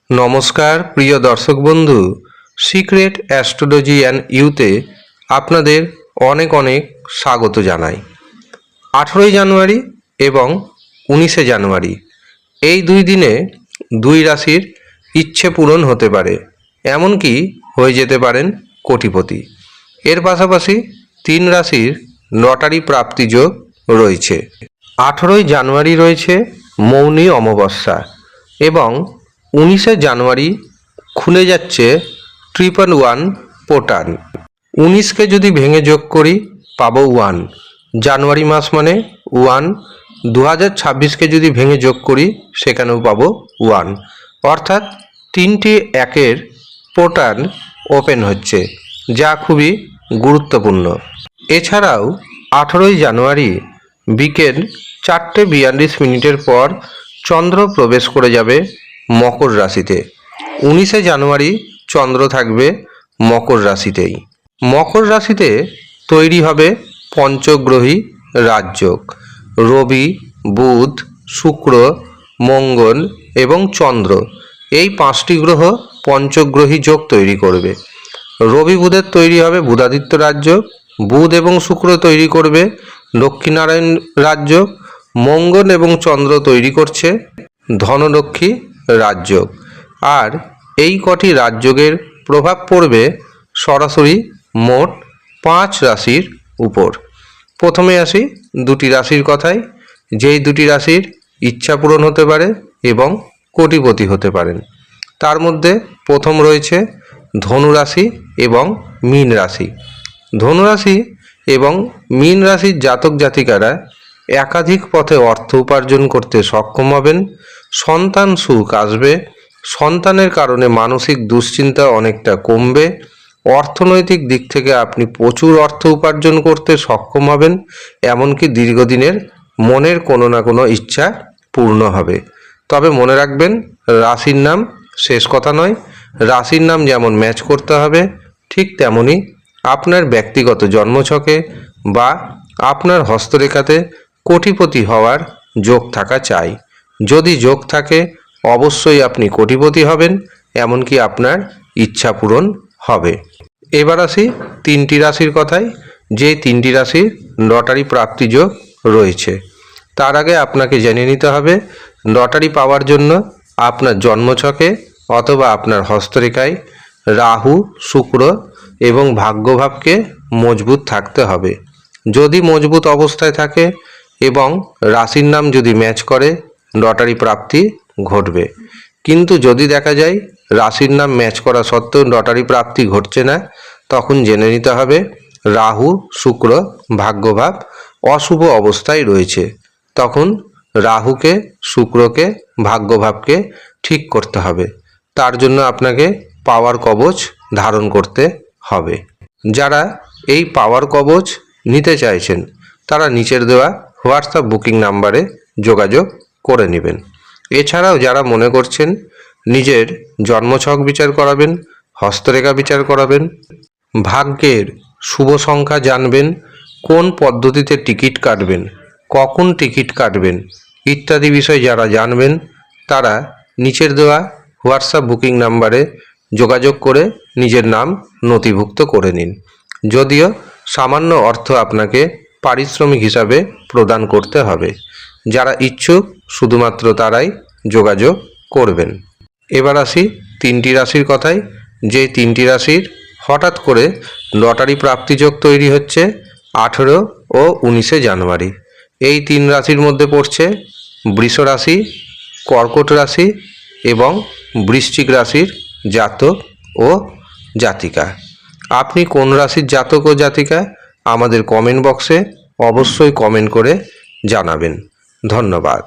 নমস্কার প্রিয় দর্শক বন্ধু, সিক্রেট অ্যাস্ট্রোলজি অ্যান্ড ইউতে আপনাদের অনেক অনেক স্বাগত জানাই। 18 জানুয়ারি এবং 19 জানুয়ারি এই দুই দিনে দুই রাশির ইচ্ছে পূরণ হতে পারে, এমনকি হয়ে যেতে পারেন কোটিপতি। এর পাশাপাশি 3 রাশির লটারি প্রাপ্তি যোগ রয়েছে। 18 জানুয়ারি রয়েছে মৌনী অমাবস্যা এবং 19 জানুয়ারি খুলে যাচ্ছে 111 পোর্টাল। 19কে যদি ভেঙে যোগ করি পাবো 1, জানুয়ারি মাস মানে 1। 2026কে যদি ভেঙে যোগ করি সেখানেও পাবো 1, অর্থাৎ 3টি একের পোর্টাল ওপেন হচ্ছে, যা খুবই গুরুত্বপূর্ণ। এছাড়াও 18 জানুয়ারি বিকেল 4:42 পর চন্দ্র প্রবেশ করে যাবে মকর রাশিতে। 19 জানুয়ারি চন্দ্র থাকবে মকর রাশিতেই। মকর রাশিতে তৈরি হবে পঞ্চগ্রহী রাজযোগ। রবি, বুধ, শুক্র, মঙ্গল এবং চন্দ্র, এই 5টি গ্রহ পঞ্চগ্রহী যোগ তৈরি করবে। রবি বুধের তৈরি হবে বুধাদিত্য রাজযোগ, বুধ এবং শুক্র তৈরি করবে লক্ষ্মীনারায়ণ রাজযোগ, মঙ্গল এবং চন্দ্র তৈরি করছে ধনলক্ষ্মী রাজযোগ। আর এই কটি রাজযোগের প্রভাব পড়বে সরাসরি মোট 5 রাশির উপর। প্রথমে আসি দুটি রাশির কথায়, যেই দুটি রাশির ইচ্ছা পূরণ হতে পারে এবং কোটিপতি হতে পারেন। তার মধ্যে প্রথম রয়েছে ধনু রাশি এবং মীন রাশি। ধনু রাশি এবং মীন রাশির জাতক জাতিকারা একাধিক পথে অর্থ উপার্জন করতে সক্ষম হবেন। সন্তান সুখ আসবে, সন্তানের কারণে মানসিক দুশ্চিন্তা অনেকটা কমবে। অর্থনৈতিক দিক থেকে আপনি প্রচুর অর্থ উপার্জন করতে সক্ষম হবেন, এমনকি দীর্ঘদিনের মনের কোনো না কোনো ইচ্ছা পূর্ণ হবে। তবে মনে রাখবেন, রাশির নাম শেষ কথা নয়। রাশির নাম যেমন ম্যাচ করতে হবে, ঠিক তেমনই আপনার ব্যক্তিগত জন্মছকে বা আপনার হস্তরেখাতে কোটিপতি হওয়ার যোগ থাকা চাই। যদি যোগ থাকে অবশ্যই আপনি কোটিপতি হবেন, এমনকি আপনার ইচ্ছা পূরণ হবে। এবার আসি 3টি রাশির কথায়, যে 3টি রাশির লটারি প্রাপ্তি যোগ রয়েছে। তার আগে আপনাকে জেনে নিতে হবে, লটারি পাওয়ার জন্য আপনার জন্মছকে অথবা আপনার হস্তরেখায় রাহু, শুক্র এবং ভাগ্যভাবকে মজবুত থাকতে হবে। যদি মজবুত অবস্থায় থাকে এবং রাশির নাম যদি ম্যাচ করে, লটারি প্রাপ্তি ঘটবে। কিন্তু যদি দেখা যায় রাশির নাম ম্যাচ করা সত্ত্বেও লটারি প্রাপ্তি ঘটছে না, তখন জেনে নিতে হবে রাহু, শুক্র, ভাগ্যভাব অশুভ অবস্থায় রয়েছে। তখন রাহুকে, শুক্রকে, ভাগ্যভাবকে ঠিক করতে হবে। তার জন্য আপনাকে পাওয়ার কবচ ধারণ করতে হবে। যারা এই পাওয়ার কবচ নিতে চাইছেন তারা নিচের দেওয়া হোয়াটসঅ্যাপ বুকিং নাম্বারে যোগাযোগ করে নেবেন। এছাড়াও যারা মনে করছেন নিজের জন্মছক বিচার করাবেন, হস্তরেখা বিচার করাবেন, ভাগ্যের শুভ সংখ্যা জানবেন, কোন পদ্ধতিতে টিকিট কাটবেন, কখন টিকিট কাটবেন ইত্যাদি বিষয় যারা জানবেন, তারা নিচের দেওয়া হোয়াটসঅ্যাপ বুকিং নাম্বারে যোগাযোগ করে নিজের নাম নথিভুক্ত করে নিন। যদিও সামান্য অর্থ আপনাকে পারিশ্রমিক হিসাবে প্রদান করতে হবে। যারা ইচ্ছুক শুধুমাত্র তারাই যোগাযোগ করবেন। এবার আসি 3টি রাশির কথায়, যে 3টি রাশির হঠাৎ করে লটারি প্রাপ্তিযোগ তৈরি হচ্ছে 18 ও 19 জানুয়ারি। এই 3 রাশির মধ্যে পড়ছে বৃষ রাশি, কর্কট রাশি এবং বৃশ্চিক রাশির জাতক ও জাতিকা। আপনি কোন রাশির জাতক ও জাতিকা আমাদের কমেন্ট বক্সে অবশ্যই কমেন্ট করে জানাবেন। ধন্যবাদ।